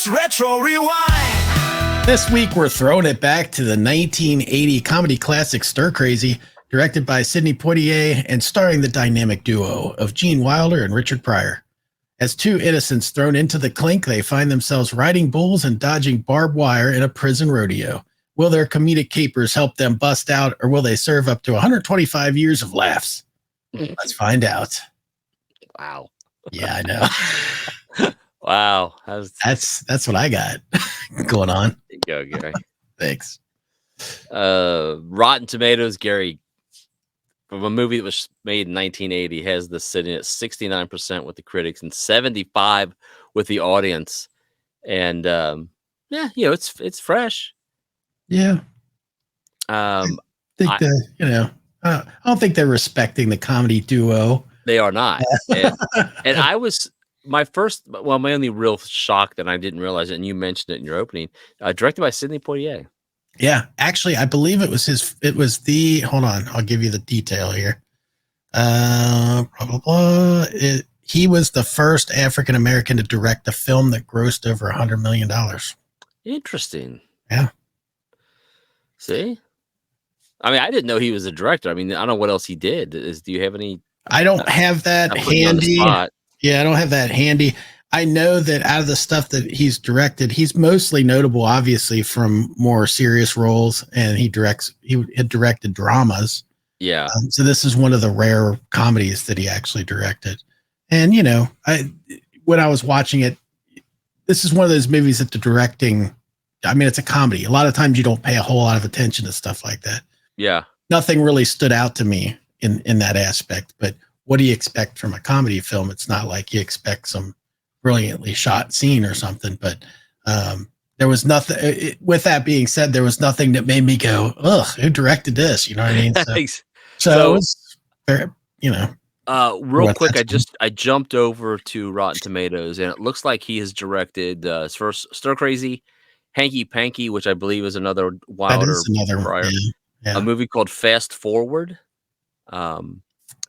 Retro Rewind. This week, we're throwing it back to the 1980 comedy classic Stir Crazy, directed by Sidney Poitier and starring the dynamic duo of Gene Wilder and Richard Pryor. As two innocents thrown into the clink, they find themselves riding bulls and dodging barbed wire in a prison rodeo. Will their comedic capers help them bust out, or will they serve up to 125 years of laughs? Let's find out. Wow. Yeah, I know. Wow. That's what I got going on. There you go, Gary. Thanks. Rotten Tomatoes, Gary, from a movie that was made in 1980, has this sitting at 69% with the critics and 75% with the audience. And yeah, it's fresh. Yeah. I don't think they're respecting the comedy duo. They are not. And I was my only real shock that I didn't realize it, and you mentioned it in your opening, directed by Sidney Poitier. Yeah, actually, I believe it was hold on, I'll give you the detail here. He was the first African American to direct a film that grossed over $100 million. Interesting. Yeah. See? I mean, I didn't know he was a director. I mean, I don't know what else he did. Do you have any? I don't have that handy. Yeah, I don't have that handy. I know that out of the stuff that he's directed, he's mostly notable, obviously, from more serious roles, and he had directed dramas. Yeah. So this is one of the rare comedies that he actually directed. And, when I was watching it, this is one of those movies that the directing, I mean, it's a comedy. A lot of times you don't pay a whole lot of attention to stuff like that. Yeah. Nothing really stood out to me in that aspect. But what do you expect from a comedy film? It's not like you expect some brilliantly shot scene or something. But there was nothing. With that being said, there was nothing that made me go, "Ugh, who directed this?" You know what I mean? So it was very, real quick, I jumped over to Rotten Tomatoes, and it looks like he has directed his first Stir Crazy, Hanky Panky, which I believe is another Wilder Pryor. Yeah. A movie called Fast Forward.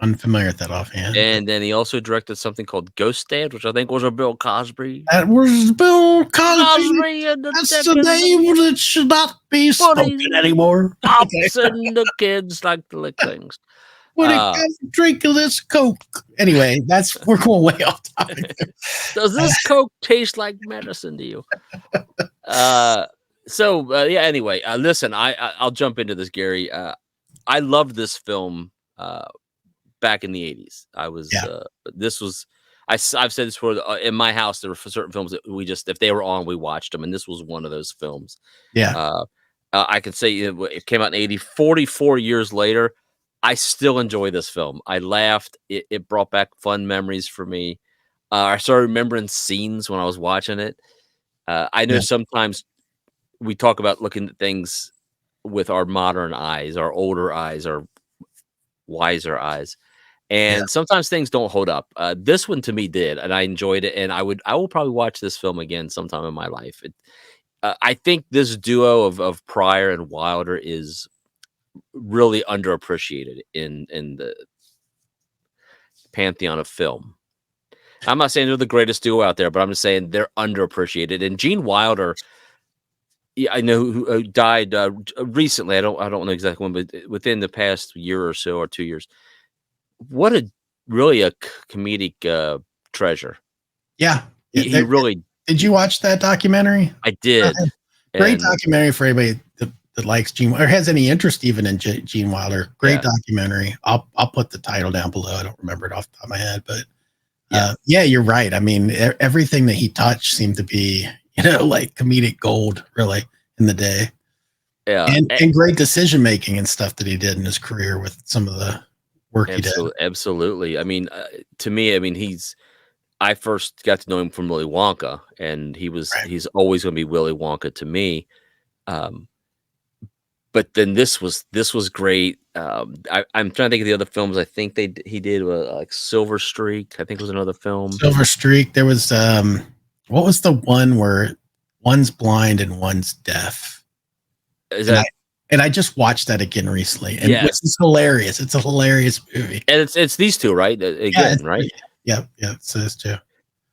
Unfamiliar with that offhand. And then he also directed something called Ghost Dad, which I think was a Bill Cosby. That was Bill Cosby. That's the name that should not be spoken anymore. Pops and the kids like to lick things. When it comes to drinking this Coke. Anyway, we're going way off topic. Does this Coke taste like medicine to you? Anyway, listen, I'll jump into this, Gary. I loved this film back in the 80s. I've said this before, in my house, there were certain films that if they were on, we watched them. And this was one of those films. Yeah. I could say it came out in 80, 44 years later. I still enjoy this film. I laughed. It brought back fun memories for me. I started remembering scenes when I was watching it. I know sometimes we talk about looking at things with our modern eyes, our older eyes, our wiser eyes. And sometimes things don't hold up. This one to me did, and I enjoyed it. And I will probably watch this film again sometime in my life. I think this duo of Pryor and Wilder is really underappreciated in the pantheon of film. I'm not saying they're the greatest duo out there, but I'm just saying they're underappreciated. And Gene Wilder, I know who died recently. I don't know exactly when, but within the past year or so, or 2 years. What a comedic treasure. Yeah. He really. Did you watch that documentary? I did. Great documentary for anybody that likes Gene or has any interest even in Gene Wilder. Great documentary. I'll put the title down below. I don't remember it off the top of my head, but you're right. I mean, everything that he touched seemed to be, like comedic gold, really, in the day. Yeah, and great decision making and stuff that he did in his career with some of the work he did. Absolutely. I mean, to me, I first got to know him from Willy Wonka, and he's always going to be Willy Wonka to me. But then this was great. I'm trying to think of the other films. I think he did like Silver Streak. I think was another film. Silver Streak. There was what was the one where one's blind and one's deaf? And I just watched that again recently, and it's hilarious. It's a hilarious movie. And it's these two, right? Again, right? Yeah. So it's two.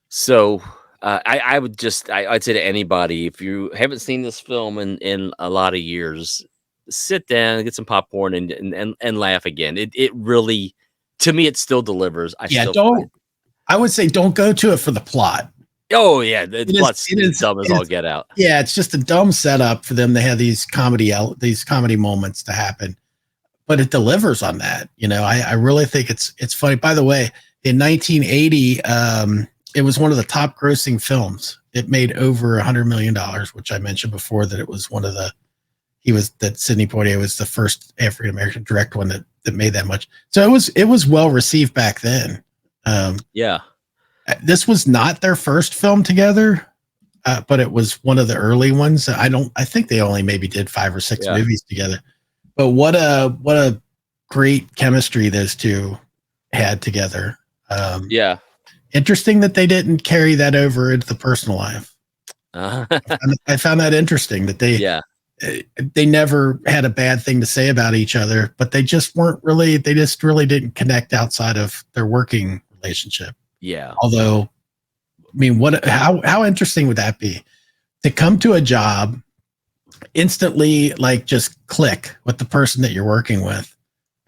So I would just I'd say to anybody, if you haven't seen this film in a lot of years, sit down, get some popcorn, and laugh again. It really, to me, it still delivers. Yeah, I would say don't go to it for the plot. Oh yeah, the plot's it is dumb as all get out. Yeah, it's just a dumb setup for them to have these comedy moments to happen, but it delivers on that. I really think it's funny. By the way, in 1980, it was one of the top grossing films. It made over $100 million, which I mentioned before that it was that Sidney Poitier was the first African American direct one that made that much. So it was well received back then. Yeah. This was not their first film together, but it was one of the early ones. I think they only maybe did 5 or 6 movies together. But what a great chemistry those two had together. Yeah. Interesting that they didn't carry that over into the personal life. I found that interesting that they never had a bad thing to say about each other, but they just really didn't connect outside of their working relationship. Yeah. Although, I mean, how interesting would that be to come to a job instantly, like just click with the person that you're working with,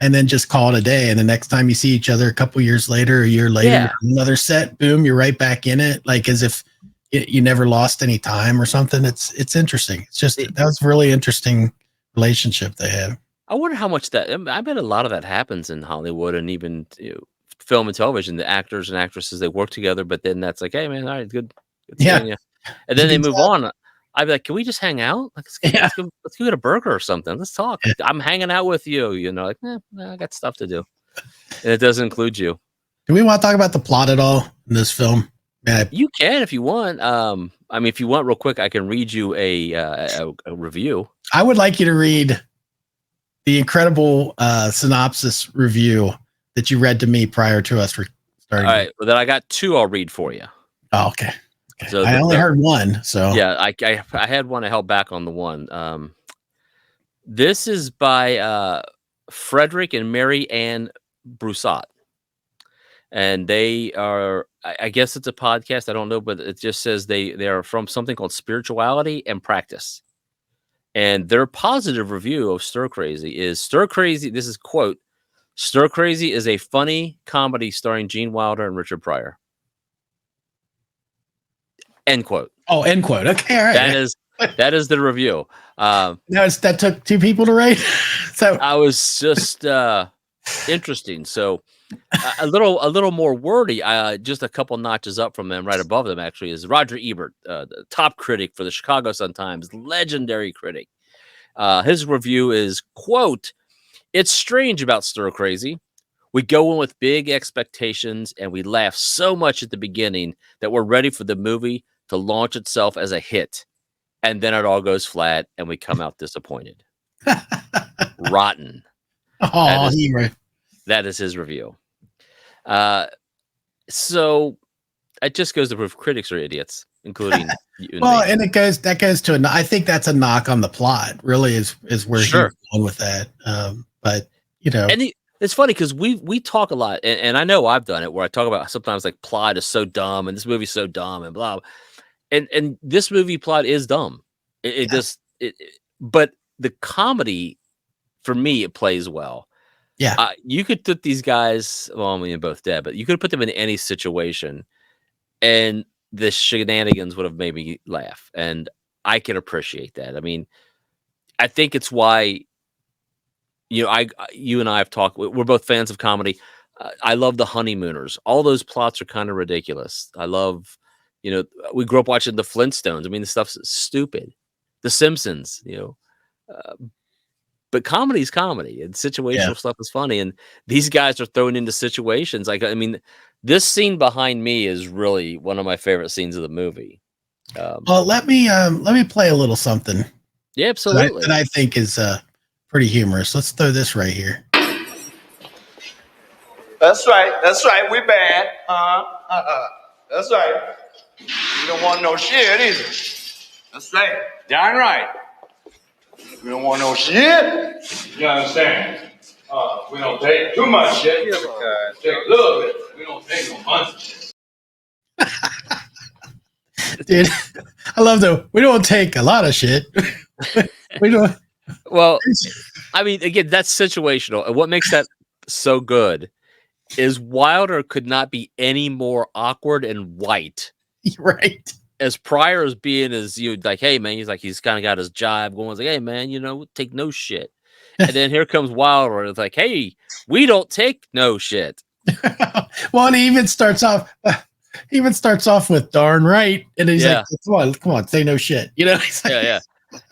and then just call it a day. And the next time you see each other a couple years later, a year later, another set, boom, you're right back in it. Like as if you never lost any time or something. It's interesting. It's just, that was a really interesting relationship they have. I wonder how much I bet a lot of that happens in Hollywood and even film and television. The actors and actresses, they work together, but then that's like, hey man, all right, good seeing you. And then they move on. I'd be like, can we just hang out? Like, let's go get a burger or something. Let's talk. Yeah. I'm hanging out with you. Like, I got stuff to do. And it doesn't include you. Do we want to talk about the plot at all in this film? Yeah. You can if you want. I mean, if you want, real quick, I can read you a review. I would like you to read the incredible synopsis review that you read to me prior to us starting. All right. Well, then I got 2 I'll read for you. Oh, okay. So I only heard 1. So yeah, I had one. I held back on the one. This is by Frederick and Mary Ann Broussard. And they are, I guess it's a podcast. I don't know, but it just says they are from something called Spirituality and Practice. And their positive review of Stir Crazy is Stir Crazy. This is quote, Stir Crazy is a funny comedy starring Gene Wilder and Richard Pryor. End quote. Oh, end quote. Okay. All right. That is the review. No, that took 2 people to write. So I was just interesting. So a little more wordy. Just a couple notches up from them, right above them, actually, is Roger Ebert, the top critic for the Chicago Sun-Times, legendary critic. His review is, quote, "It's strange about Stir Crazy. We go in with big expectations and we laugh so much at the beginning that we're ready for the movie to launch itself as a hit. And then it all goes flat and we come out disappointed." Rotten. Oh, that is his review. So it just goes to prove critics are idiots, including you. Well, and that goes to I think that's a knock on the plot, really, is where he's going with that. But and it's funny because we talk a lot, and I know I've done it where I talk about sometimes like plot is so dumb and this movie's so dumb and blah. And this movie plot is dumb. But the comedy, for me, it plays well. Yeah. You could put these guys, well, I mean, they're both dead, but you could put them in any situation and the shenanigans would have made me laugh. And I can appreciate that. I mean, I think it's why, you and I have talked, we're both fans of comedy. I love The Honeymooners. All those plots are kind of ridiculous. I love, we grew up watching the Flintstones. I mean, the stuff's stupid. The Simpsons, but comedy is comedy and situational stuff is funny. And these guys are thrown into situations. Like, I mean, this scene behind me is really one of my favorite scenes of the movie. Well, let me play a little something. Yeah, absolutely. That I think is pretty humorous. Let's throw this right here. That's right. We bad. That's right. You don't want no shit either. That's right. Darn right. We don't want no shit. You understand? We don't take too much shit. Take a little bit. We don't take no bunch of shit. Dude, I love we don't take a lot of shit. We don't. Well, I mean, again, that's situational. And what makes that so good is Wilder could not be any more awkward and white. Right. As Pryor is being as you like, hey man, he's kind of got his jibe going. He's like, hey man, take no shit. And then here comes Wilder, and it's like, hey, we don't take no shit. Well, and he even starts off with darn right, and he's like, come on, say no shit. He's like, yeah.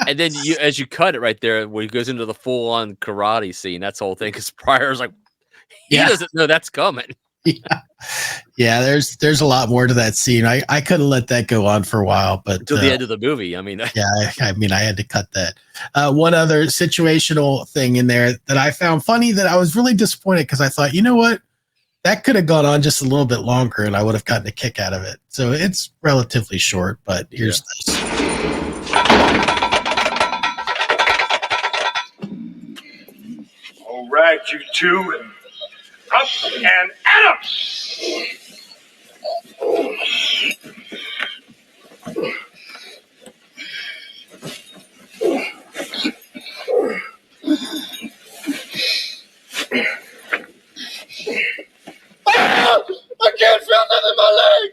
And then as you cut it right there, where he goes into the full on karate scene, that's the whole thing. Because Pryor's like, he doesn't know that's coming. Yeah. There's a lot more to that scene. I could have let that go on for a while, but until the end of the movie. I mean, I had to cut that. One other situational thing in there that I found funny that I was really disappointed because I thought, you know what, that could have gone on just a little bit longer and I would have gotten a kick out of it. So it's relatively short, but here's this. All right, you two, and up and at 'em! I can't feel nothing in my leg.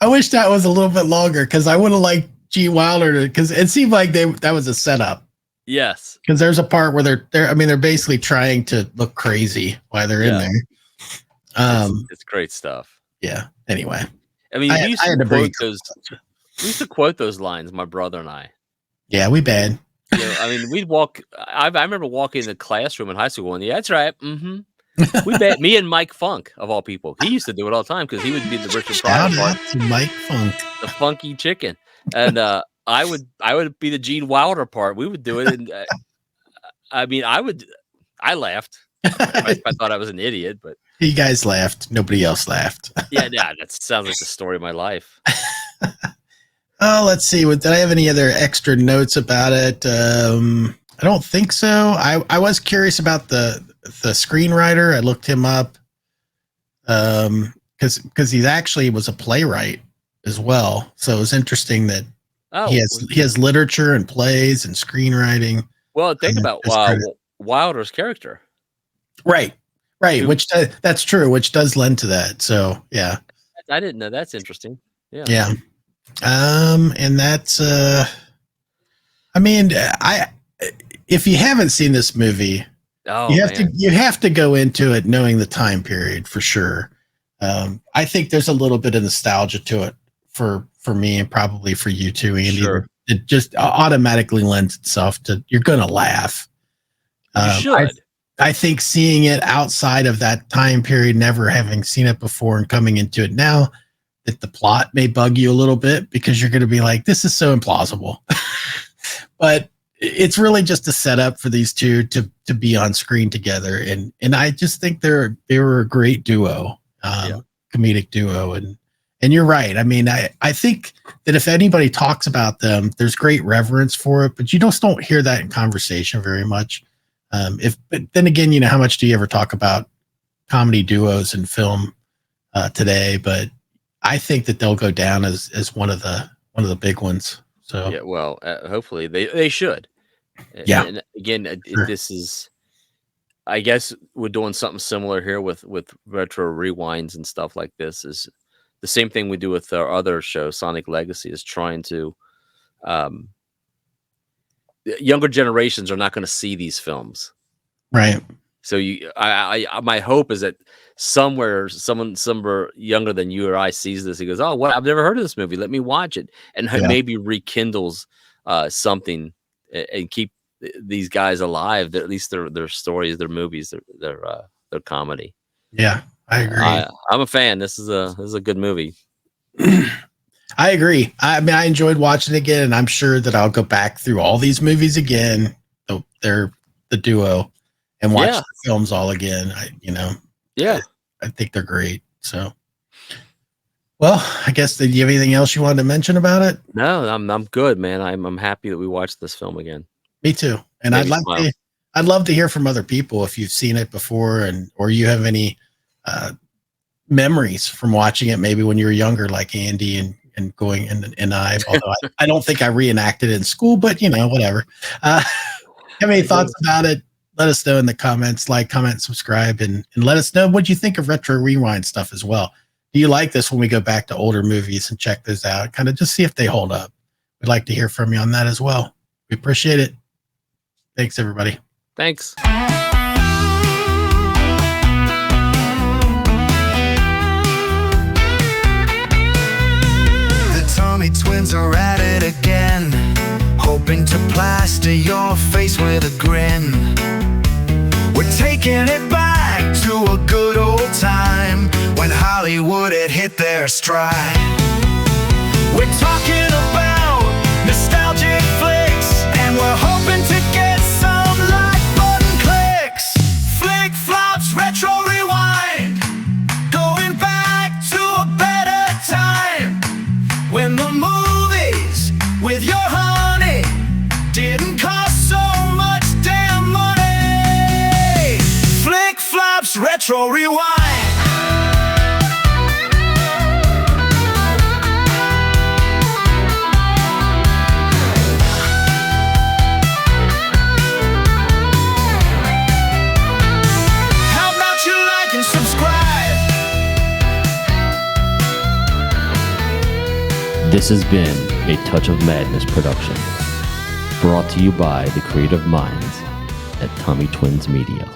I wish that was a little bit longer because I would have liked Gene Wilder because it seemed like that was a setup. Yes, because there's a part where they're basically trying to look crazy while they're in there. It's great stuff. Yeah. Anyway, I mean, we used to quote those lines, my brother and I. Yeah, we bad. I mean, we'd walk. I remember walking in the classroom in high school, and that's right. Mm-hmm. We bet me and Mike Funk of all people. He used to do it all the time because he would be the Richard Pryor part. Mike Funk, the funky chicken, and I would be the Gene Wilder part. We would do it, and I mean, I laughed. I thought I was an idiot, but you guys laughed. Nobody else laughed. Yeah, that sounds like the story of my life. Oh, let's see. Did I have any other extra notes about it? I don't think so. I was curious about the screenwriter. I looked him up because he actually was a playwright as well. So it was interesting that he has literature and plays and screenwriting. Well, think about Wilder's character. Right. Which that's true. Which does lend to that. So yeah, I didn't know. That's interesting. Yeah. And that's I mean, if you haven't seen this movie, you have to go into it knowing the time period for sure. I think there's a little bit of nostalgia to it for me and probably for you too, Andy. Sure. It just automatically lends itself to you're gonna laugh. You should. I think seeing it outside of that time period, never having seen it before and coming into it now, that the plot may bug you a little bit because you're going to be like, this is so implausible. But it's really just a setup for these two to be on screen together. And I just think they were a great duo, comedic duo. And you're right. I mean, I think that if anybody talks about them, there's great reverence for it, but you just don't hear that in conversation very much. But then again, how much do you ever talk about comedy duos in film today? But I think that they'll go down as one of the big ones. So yeah, well, hopefully they should. Yeah. And again, this is, I guess, we're doing something similar here with retro rewinds and stuff like this. Is the same thing we do with our other show, Sonic Legacy, is trying to. Younger generations are not going to see these films, right? So my hope is that somewhere somewhere younger than you or I sees this, he goes, "Oh, what? I've never heard of this movie. Let me watch it," and maybe rekindles something and keep these guys alive. At least their stories, their movies, their comedy. Yeah, I agree. I'm a fan. This is a good movie. I agree. I mean, I enjoyed watching it again, and I'm sure that I'll go back through all these movies again. They're the duo, and watch the films all again. I think they're great. So, well, I guess, did you have anything else you wanted to mention about it? No, I'm good, man. I'm happy that we watched this film again. Me too. And I'd love to hear from other people if you've seen it before or you have any memories from watching it, maybe when you were younger, like Andy and going and I, although I don't think I reenacted it in school, but whatever. Have any thoughts about it? Let us know in the comments, comment, subscribe, and let us know what you think of Retro Rewind stuff as well. Do you like this when we go back to older movies and check those out? Kind of just see if they hold up. We'd like to hear from you on that as well. We appreciate it. Thanks, everybody. Thanks. Tommy twins are at it again, hoping to plaster your face with a grin. We're taking it back to a good old time when Hollywood had hit their stride. We're talking about nostalgic flicks, and we're hoping to get some like button clicks. Flick flops, retro rewind, going back to a better time when the movies with your honey didn't cost so much damn money. Flick flops, retro rewind. How about you like and subscribe? This has been a Touch of Madness production, brought to you by the creative minds at Tommy Twins Media.